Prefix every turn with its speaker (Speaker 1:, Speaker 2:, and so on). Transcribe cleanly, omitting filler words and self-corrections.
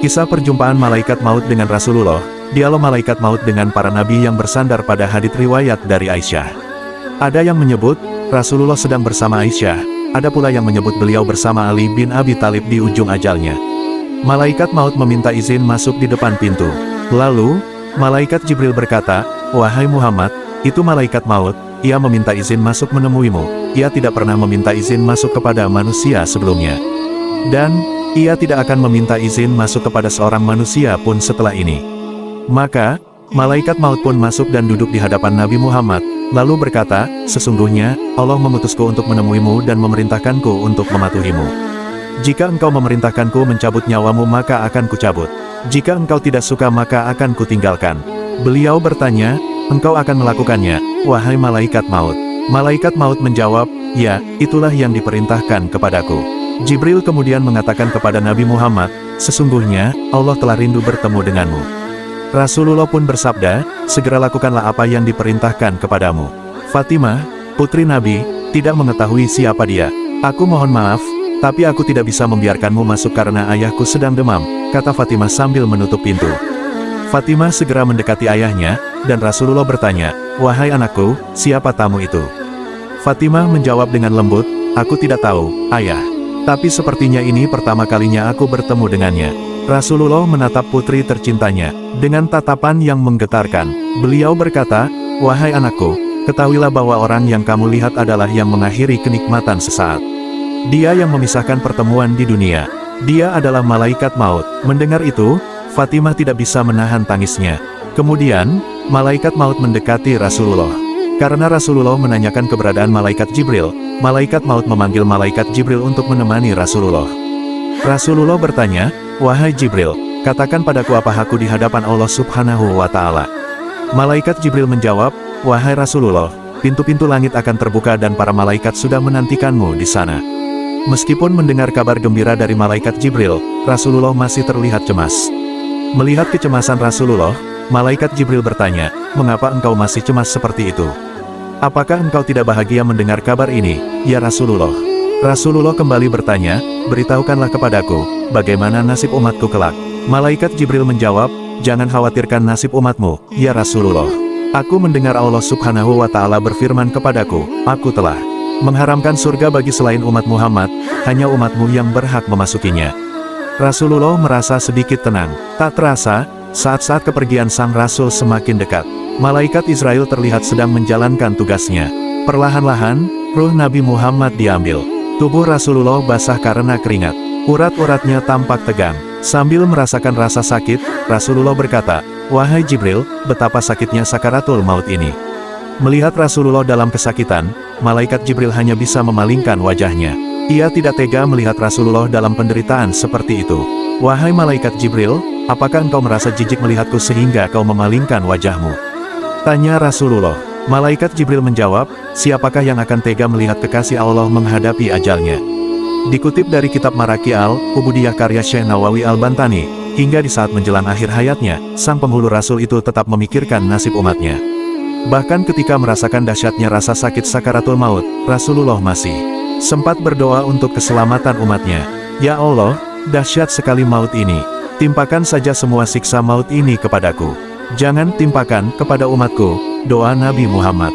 Speaker 1: Kisah perjumpaan malaikat maut dengan Rasulullah, dialog malaikat maut dengan para nabi yang bersandar pada hadits riwayat dari Aisyah. Ada yang menyebut, Rasulullah sedang bersama Aisyah, ada pula yang menyebut beliau bersama Ali bin Abi Thalib di ujung ajalnya. Malaikat maut meminta izin masuk di depan pintu. Lalu, malaikat Jibril berkata, "Wahai Muhammad, itu malaikat maut, ia meminta izin masuk menemuimu, ia tidak pernah meminta izin masuk kepada manusia sebelumnya. Dan, ia tidak akan meminta izin masuk kepada seorang manusia pun setelah ini." Maka, malaikat maut pun masuk dan duduk di hadapan Nabi Muhammad, lalu berkata, "Sesungguhnya, Allah mengutusku untuk menemuimu dan memerintahkanku untuk mematuhimu. Jika engkau memerintahkanku mencabut nyawamu maka akan kucabut. Jika engkau tidak suka maka akan kutinggalkan." Beliau bertanya, "Engkau akan melakukannya, wahai malaikat maut?" Malaikat maut menjawab, "Ya, itulah yang diperintahkan kepadaku." Jibril kemudian mengatakan kepada Nabi Muhammad, "Sesungguhnya, Allah telah rindu bertemu denganmu." Rasulullah pun bersabda, "Segera lakukanlah apa yang diperintahkan kepadamu." Fatimah, putri Nabi, tidak mengetahui siapa dia. "Aku mohon maaf, tapi aku tidak bisa membiarkanmu masuk karena ayahku sedang demam," kata Fatimah sambil menutup pintu. Fatimah segera mendekati ayahnya, dan Rasulullah bertanya, "Wahai anakku, siapa tamu itu?" Fatimah menjawab dengan lembut, "Aku tidak tahu, ayah. Tapi sepertinya ini pertama kalinya aku bertemu dengannya." Rasulullah menatap putri tercintanya, dengan tatapan yang menggetarkan. Beliau berkata, "Wahai anakku, ketahuilah bahwa orang yang kamu lihat adalah yang mengakhiri kenikmatan sesaat. Dia yang memisahkan pertemuan di dunia. Dia adalah malaikat maut." Mendengar itu, Fatimah tidak bisa menahan tangisnya. Kemudian, malaikat maut mendekati Rasulullah. Karena Rasulullah menanyakan keberadaan malaikat Jibril, malaikat maut memanggil malaikat Jibril untuk menemani Rasulullah. Rasulullah bertanya, "Wahai Jibril, katakan padaku apa hakku di hadapan Allah Subhanahu wa Ta'ala?" Malaikat Jibril menjawab, "Wahai Rasulullah, pintu-pintu langit akan terbuka dan para malaikat sudah menantikanmu di sana." Meskipun mendengar kabar gembira dari malaikat Jibril, Rasulullah masih terlihat cemas. Melihat kecemasan Rasulullah, malaikat Jibril bertanya, "Mengapa engkau masih cemas seperti itu? Apakah engkau tidak bahagia mendengar kabar ini, ya Rasulullah?" Rasulullah kembali bertanya, "Beritahukanlah kepadaku, bagaimana nasib umatku kelak?" Malaikat Jibril menjawab, "Jangan khawatirkan nasib umatmu, ya Rasulullah. Aku mendengar Allah Subhanahu wa Ta'ala berfirman kepadaku, aku telah mengharamkan surga bagi selain umat Muhammad, hanya umatmu yang berhak memasukinya." Rasulullah merasa sedikit tenang. Tak terasa, saat-saat kepergian sang Rasul semakin dekat. Malaikat Israel terlihat sedang menjalankan tugasnya. Perlahan-lahan, ruh Nabi Muhammad diambil. Tubuh Rasulullah basah karena keringat. Urat-uratnya tampak tegang. Sambil merasakan rasa sakit, Rasulullah berkata, "Wahai Jibril, betapa sakitnya sakaratul maut ini." Melihat Rasulullah dalam kesakitan, malaikat Jibril hanya bisa memalingkan wajahnya. Ia tidak tega melihat Rasulullah dalam penderitaan seperti itu. "Wahai malaikat Jibril, apakah engkau merasa jijik melihatku sehingga kau memalingkan wajahmu?" tanya Rasulullah. Malaikat Jibril menjawab, "Siapakah yang akan tega melihat kekasih Allah menghadapi ajalnya?" Dikutip dari kitab Maraki al-Ubudiyah karya Syekh Nawawi al-Bantani, hingga di saat menjelang akhir hayatnya, sang penghulu Rasul itu tetap memikirkan nasib umatnya. Bahkan ketika merasakan dahsyatnya rasa sakit sakaratul maut, Rasulullah masih sempat berdoa untuk keselamatan umatnya. "Ya Allah, dahsyat sekali maut ini. Timpakan saja semua siksa maut ini kepadaku. Jangan timpakan kepada umatku," doa Nabi Muhammad.